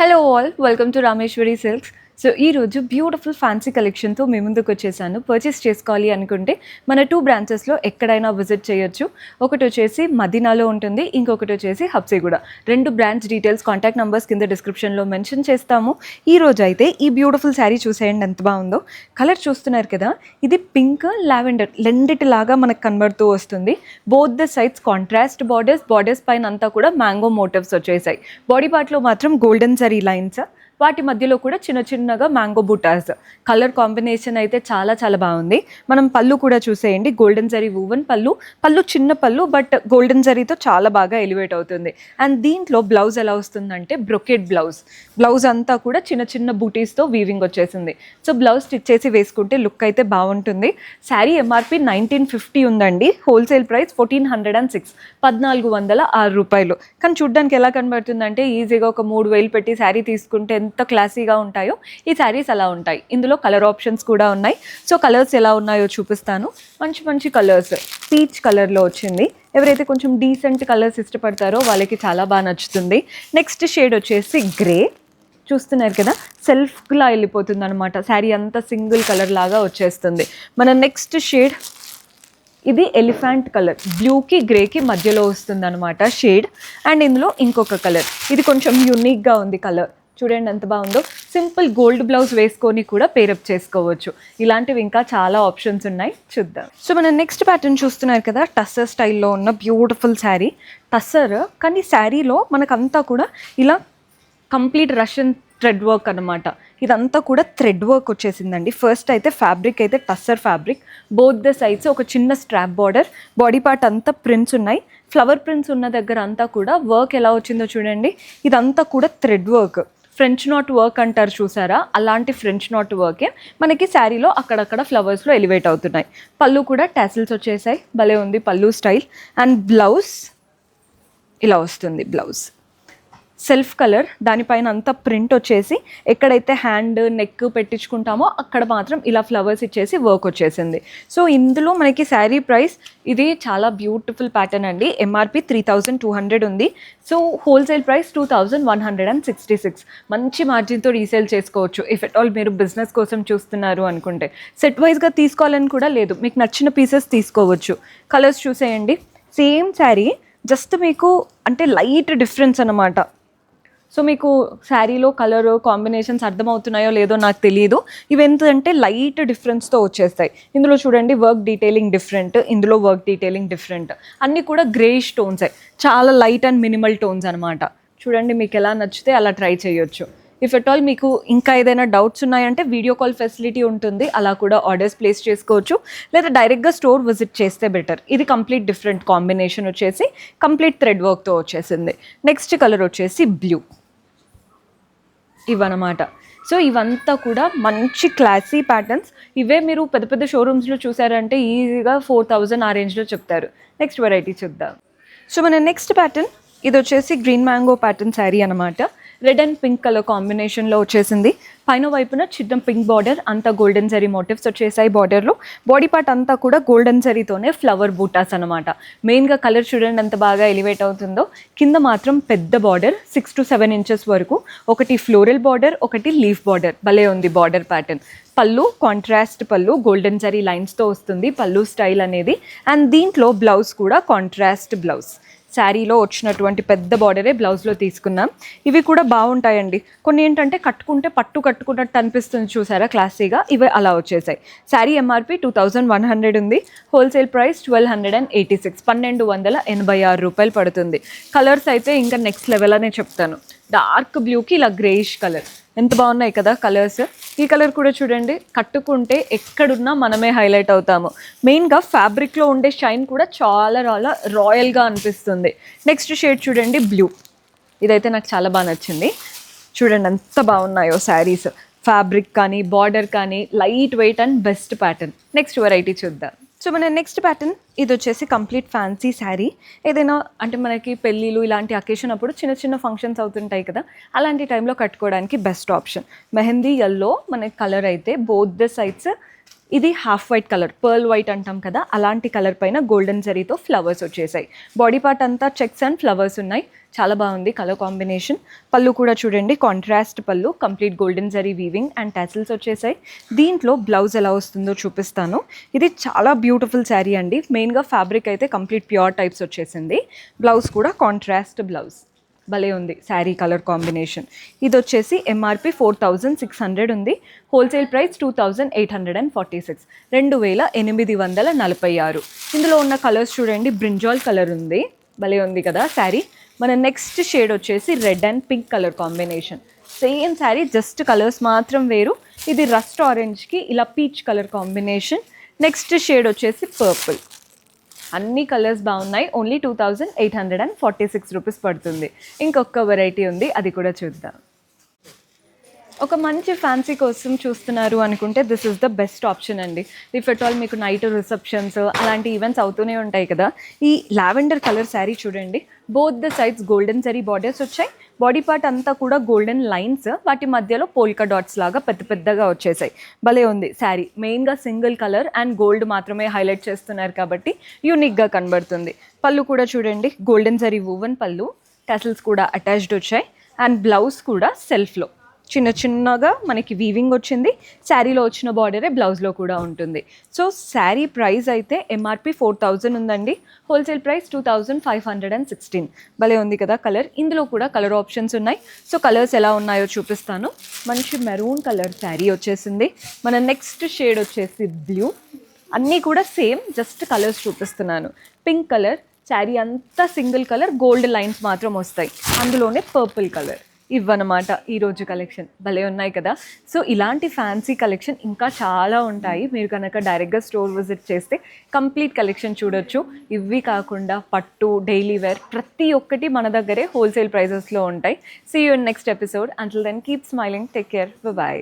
Hello all, welcome to Rameshwari silks. So ఈరోజు beautiful fancy కలెక్షన్తో మీ ముందుకు వచ్చేసాను. పర్చేస్ చేసుకోవాలి అనుకుంటే మన 2 బ్రాంచెస్లో ఎక్కడైనా విజిట్ చేయొచ్చు. ఒకటి వచ్చేసి మదీనాలో ఉంటుంది, ఇంకొకటి వచ్చేసి Habsiguda. 2 branch details, contact numbers కింద డిస్క్రిప్షన్లో మెన్షన్ చేస్తాము. ఈరోజు అయితే ఈ బ్యూటిఫుల్ శారీ చూసేయండి ఎంత బాగుందో. కలర్ చూస్తున్నారు కదా, ఇది పింక్ లావెండర్ రెండిటిలాగా మనకు కనబడుతూ వస్తుంది. Both the sides contrast borders పైన అంతా కూడా మ్యాంగో మోటివ్స్ వచ్చేసాయి. బాడీ పార్ట్లో మాత్రం గోల్డెన్ జరీ లైన్స్, వాటి మధ్యలో కూడా చిన్న చిన్నగా మ్యాంగో బుటాస్. కలర్ కాంబినేషన్ అయితే చాలా చాలా బాగుంది. మనం పళ్ళు కూడా చూసేయండి, గోల్డెన్ జరీ వూవెన్ పళ్ళు చిన్న పళ్ళు, బట్ గోల్డెన్ జరీతో చాలా బాగా ఎలివేట్ అవుతుంది. అండ్ దీంట్లో బ్లౌజ్ ఎలా వస్తుందంటే బ్రొకెట్ బ్లౌజ్ అంతా కూడా చిన్న చిన్న బూటీస్తో వీవింగ్ వచ్చేసింది. సో బ్లౌజ్ స్టిచ్ చేసి వేసుకుంటే లుక్ అయితే బాగుంటుంది. శారీ ఎంఆర్పి 1950 ఉందండి, హోల్సేల్ ప్రైస్ 1406, 1406 రూపాయలు. కానీ చూడ్డానికి ఎలా కనబడుతుందంటే ఈజీగా ఒక 3000 పెట్టి శారీ తీసుకుంటే ఎంత క్లాసీగా ఉంటాయో ఈ శారీస్ అలా ఉంటాయి. ఇందులో కలర్ ఆప్షన్స్ కూడా ఉన్నాయి. సో కలర్స్ ఎలా ఉన్నాయో చూపిస్తాను. మంచి మంచి కలర్స్, పీచ్ కలర్లో వచ్చింది. ఎవరైతే కొంచెం డీసెంట్ కలర్స్ ఇష్టపడతారో వాళ్ళకి చాలా బాగా నచ్చుతుంది. నెక్స్ట్ షేడ్ వచ్చేసి గ్రే. చూస్తున్నారు కదా, సెల్ఫ్లా వెళ్ళిపోతుంది అనమాట. శారీ అంతా సింగిల్ కలర్ లాగా వచ్చేస్తుంది. మన నెక్స్ట్ షేడ్ ఇది ఎలిఫెంట్ కలర్, బ్లూకి గ్రేకి మధ్యలో వస్తుంది అనమాట షేడ్. అండ్ ఇందులో ఇంకొక కలర్, ఇది కొంచెం యూనిక్గా ఉంది కలర్. చూడండి ఎంత బాగుందో. సింపుల్ గోల్డ్ బ్లౌజ్ వేసుకొని కూడా పేరప్ చేసుకోవచ్చు. ఇలాంటివి ఇంకా చాలా ఆప్షన్స్ ఉన్నాయి, చూద్దాం. సో మన నెక్స్ట్ ప్యాటర్న్ చూస్తున్నారు కదా, టస్సర్ స్టైల్లో ఉన్న బ్యూటిఫుల్ శారీ. టస్సర్ కానీ శారీలో మనకంతా కూడా ఇలా కంప్లీట్ రష్యన్ థ్రెడ్ వర్క్ అనమాట. ఇదంతా కూడా థ్రెడ్ వర్క్ వచ్చేసిందండి. ఫస్ట్ అయితే ఫ్యాబ్రిక్ అయితే tussar fabric, both the sides ఒక చిన్న స్ట్రాప్ బార్డర్, బాడీ పార్ట్ అంతా ప్రింట్స్ ఉన్నాయి. ఫ్లవర్ ప్రింట్స్ ఉన్న దగ్గర అంతా కూడా వర్క్ ఎలా వచ్చిందో చూడండి. ఇదంతా కూడా thread work, French knot work అంటారు చూసారా, అలాంటి ఫ్రెంచ్ నాట్ వర్కే మనకి శారీలో అక్కడక్కడ ఫ్లవర్స్లో ఎలివేట్ అవుతున్నాయి. పళ్ళు కూడా టాసిల్స్ వచ్చేసాయి, భలే ఉంది పళ్ళు స్టైల్. అండ్ బ్లౌజ్ ఇలా వస్తుంది. బ్లౌజ్ సెల్ఫ్ కలర్, దానిపైన అంతా ప్రింట్ వచ్చేసి ఎక్కడైతే హ్యాండ్ నెక్ పెట్టించుకుంటామో అక్కడ మాత్రం ఇలా ఫ్లవర్స్ ఇచ్చేసి వర్క్ వచ్చేసింది. సో ఇందులో మనకి శారీ ప్రైస్, ఇది చాలా బ్యూటిఫుల్ ప్యాటర్న్ అండి. ఎంఆర్పి 3200 ఉంది. So wholesale price 2166. మంచి మార్జిన్తో రీసేల్ చేసుకోవచ్చు ఇఫ్ ఎట్ ఆల్ మీరు బిజినెస్ కోసం చూస్తున్నారు అనుకుంటే. సెట్ వైజ్గా తీసుకోవాలని కూడా లేదు, మీకు నచ్చిన పీసెస్ తీసుకోవచ్చు. కలర్స్ చూసేయండి, సేమ్ శారీ, జస్ట్ మీకు అంటే లైట్ డిఫరెన్స్ అన్నమాట. సో మీకు శారీలో కలర్ కాంబినేషన్స్ అర్థమవుతున్నాయో లేదో నాకు తెలియదు. ఇవి ఎంతంటే లైట్ డిఫరెన్స్తో వచ్చేస్తాయి. ఇందులో చూడండి వర్క్ డీటెయిలింగ్ డిఫరెంట్, ఇందులో వర్క్ డీటెయిలింగ్ డిఫరెంట్. అన్నీ కూడా గ్రేష్ టోన్సే, చాలా లైట్ అండ్ మినిమల్ టోన్స్ అనమాట. చూడండి మీకు ఎలా నచ్చితే అలా ట్రై చేయొచ్చు. ఇఫ్ ఎట్ ఆల్ మీకు ఇంకా ఏదైనా డౌట్స్ ఉన్నాయంటే వీడియో కాల్ ఫెసిలిటీ ఉంటుంది, అలా కూడా ఆర్డర్స్ ప్లేస్ చేసుకోవచ్చు. లేదా డైరెక్ట్గా స్టోర్ విజిట్ చేస్తే బెటర్. ఇది కంప్లీట్ డిఫరెంట్ కాంబినేషన్ వచ్చేసి కంప్లీట్ థ్రెడ్ వర్క్తో వచ్చేసింది. నెక్స్ట్ కలర్ వచ్చేసి బ్లూ, ఇవన్నమాట. సో ఇవంతా కూడా మంచి క్లాసీ ప్యాటర్న్స్. ఇవే మీరు పెద్ద పెద్ద షోరూమ్స్లో చూసారంటే ఈజీగా 4000 ఆ రేంజ్లో చెప్తారు. నెక్స్ట్ వెరైటీ చూద్దాం. సో మన నెక్స్ట్ ప్యాటర్న్ ఇది వచ్చేసి గ్రీన్ మ్యాంగో ప్యాటర్న్ శారీ అనమాట. రెడ్ అండ్ పింక్ కలర్ కాంబినేషన్లో వచ్చేసింది. పైన వైపున చిన్న పింక్ బార్డర్, అంతా గోల్డెన్ జరీ మోటివ్స్ వచ్చేసాయి బార్డర్లో. బాడీ పార్ట్ అంతా కూడా గోల్డెన్ జరీతోనే ఫ్లవర్ బూటాస్ అనమాట. మెయిన్గా కలర్ చూడండి ఎంత బాగా ఎలివేట్ అవుతుందో. కింద మాత్రం పెద్ద బార్డర్ 6 to 7 inches వరకు, ఒకటి ఫ్లోరల్ బార్డర్, ఒకటి లీఫ్ బార్డర్. భలే ఉంది బార్డర్ ప్యాటర్న్. పళ్ళు కాంట్రాస్ట్ పళ్ళు, గోల్డెన్ జరీ లైన్స్తో వస్తుంది పళ్ళు స్టైల్ అనేది. అండ్ దీంట్లో బ్లౌజ్ కూడా కాంట్రాస్ట్ బ్లౌజ్. శారీలో వచ్చినటువంటి పెద్ద బార్డరే బ్లౌజ్లో తీసుకున్నాం. ఇవి కూడా బాగుంటాయండి. కొన్ని ఏంటంటే కట్టుకుంటే పట్టు కట్టుకున్నట్టు అనిపిస్తుంది చూసారా క్లాసీగా, ఇవి అలా వచ్చేసాయి. శారీ ఎంఆర్పి 2100 ఉంది. హోల్సేల్ ప్రైస్ 1286, 1286 రూపాయలు పడుతుంది. కలర్స్ అయితే ఇంకా నెక్స్ట్ లెవెల్ అనే చెప్తాను. డార్క్ బ్లూకి ఇలా గ్రేష్ కలర్, ఎంత బాగున్నాయి కదా కలర్స్. ఈ కలర్ కూడా చూడండి, కట్టుకుంటే ఎక్కడున్నా మనమే హైలైట్ అవుతాము. మెయిన్గా ఫ్యాబ్రిక్లో ఉండే షైన్ కూడా చాలా రాయల్గా అనిపిస్తుంది. నెక్స్ట్ షేడ్ చూడండి బ్లూ, ఇదైతే నాకు చాలా బాగా నచ్చింది. చూడండి ఎంత బాగున్నాయో శారీస్, ఫ్యాబ్రిక్ కానీ బార్డర్ కానీ light weight and best pattern. Next variety చూద్దాం. సో మన నెక్స్ట్ ప్యాటర్న్ ఇది వచ్చేసి కంప్లీట్ ఫ్యాన్సీ శారీ. ఏదైనా అంటే మనకి పెళ్ళిళ్ళు ఇలాంటి అకేషన్ అప్పుడు చిన్న చిన్న ఫంక్షన్స్ అవుతుంటాయి కదా, అలాంటి టైంలో కట్టుకోవడానికి బెస్ట్ ఆప్షన్. మెహందీ ఎల్లో మనకి కలర్ అయితే బోత్ ద సైడ్స్ ఇది half white colour, pearl white అంటాం కదా, అలాంటి కలర్ పైన గోల్డెన్ జరీతో ఫ్లవర్స్ వచ్చేసాయి. బాడీ పార్ట్ అంతా చెక్స్ అండ్ ఫ్లవర్స్ ఉన్నాయి. చాలా బాగుంది కలర్ కాంబినేషన్. పళ్ళు కూడా చూడండి, కాంట్రాస్ట్ పళ్ళు, complete golden zari weaving and tassels వచ్చేసాయి. దీంట్లో బ్లౌజ్ ఎలా వస్తుందో చూపిస్తాను. ఇది చాలా బ్యూటిఫుల్ శారీ అండి. మెయిన్గా ఫ్యాబ్రిక్ అయితే కంప్లీట్ ప్యూర్ టైప్స్ వచ్చేసింది. బ్లౌజ్ కూడా కాంట్రాస్ట్ బ్లౌజ్. భలే ఉంది శారీ కలర్ కాంబినేషన్. ఇది వచ్చేసి ఎంఆర్పి 4600 ఉంది. Wholesale price 2846, 2846. ఇందులో ఉన్న కలర్స్ చూడండి, బ్రింజాల్ కలర్ ఉంది, భలే ఉంది కదా శారీ. మన నెక్స్ట్ షేడ్ వచ్చేసి red and pink colour combination. Same sari, just colours మాత్రం వేరు. ఇది రస్ట్ ఆరెంజ్కి ఇలా peach colour combination. Next shade వచ్చేసి పర్పుల్. అన్ని కలర్స్ బాగున్నాయి. ఓన్లీ 2846 రూపీస్ పడుతుంది. ఇంకొక వెరైటీ ఉంది, అది కూడా చూద్దాం. ఒక మంచి ఫ్యాన్సీ కోసం చూస్తున్నారు అనుకుంటే this is the best option అండి. ఇఫ్ ఎట్ ఆల్ మీకు నైట్ రిసెప్షన్స్ అలాంటి ఈవెంట్స్ అవుతూనే ఉంటాయి కదా. ఈ లావెండర్ కలర్ శారీ చూడండి, both the sides golden zari borders వచ్చాయి. బాడీ పార్ట్ అంతా కూడా గోల్డెన్ లైన్స్, వాటి మధ్యలో పోల్కా డాట్స్ లాగా పెద్ద పెద్దగా వచ్చేసాయి. భలే ఉంది శారీ. మెయిన్గా సింగిల్ కలర్ అండ్ గోల్డ్ మాత్రమే హైలైట్ చేస్తున్నారు కాబట్టి యూనిక్గా కనబడుతుంది. పళ్ళు కూడా చూడండి, గోల్డెన్ జరీ వూవన్ పళ్ళు, టసల్స్ కూడా అటాచ్డ్ వచ్చాయి. అండ్ బ్లౌజ్ కూడా సెల్ఫ్లో చిన్న చిన్నగా మనకి వీవింగ్ వచ్చింది. శారీలో వచ్చిన బార్డరే బ్లౌజ్లో కూడా ఉంటుంది. సో శారీ ప్రైస్ అయితే ఎంఆర్పి 4000 ఉందండి. Wholesale price 2516. భలే ఉంది కదా కలర్. ఇందులో కూడా కలర్ ఆప్షన్స్ ఉన్నాయి. సో కలర్స్ ఎలా ఉన్నాయో చూపిస్తాను. మంచి మెరూన్ కలర్ శారీ వచ్చేసింది. మన నెక్స్ట్ షేడ్ వచ్చేసి బ్లూ. అన్నీ కూడా సేమ్, జస్ట్ కలర్స్ చూపిస్తున్నాను. పింక్ కలర్ శారీ అంతా సింగిల్ కలర్, గోల్డ్ లైన్స్ మాత్రం వస్తాయి. అందులోనే పర్పుల్ కలర్. ఇవన్నమాట ఈరోజు కలెక్షన్. భలే ఉన్నాయి కదా. సో ఇలాంటి ఫ్యాన్సీ కలెక్షన్ ఇంకా చాలా ఉంటాయి. మీరు కనుక డైరెక్ట్గా స్టోర్ విజిట్ చేస్తే కంప్లీట్ కలెక్షన్ చూడొచ్చు. ఇవి కాకుండా పట్టు, డైలీ వేర్ ప్రతి ఒక్కటి మన దగ్గరే హోల్సేల్ ప్రైజెస్లో ఉంటాయి. See you in next episode. Until then keep smiling, take care, bye.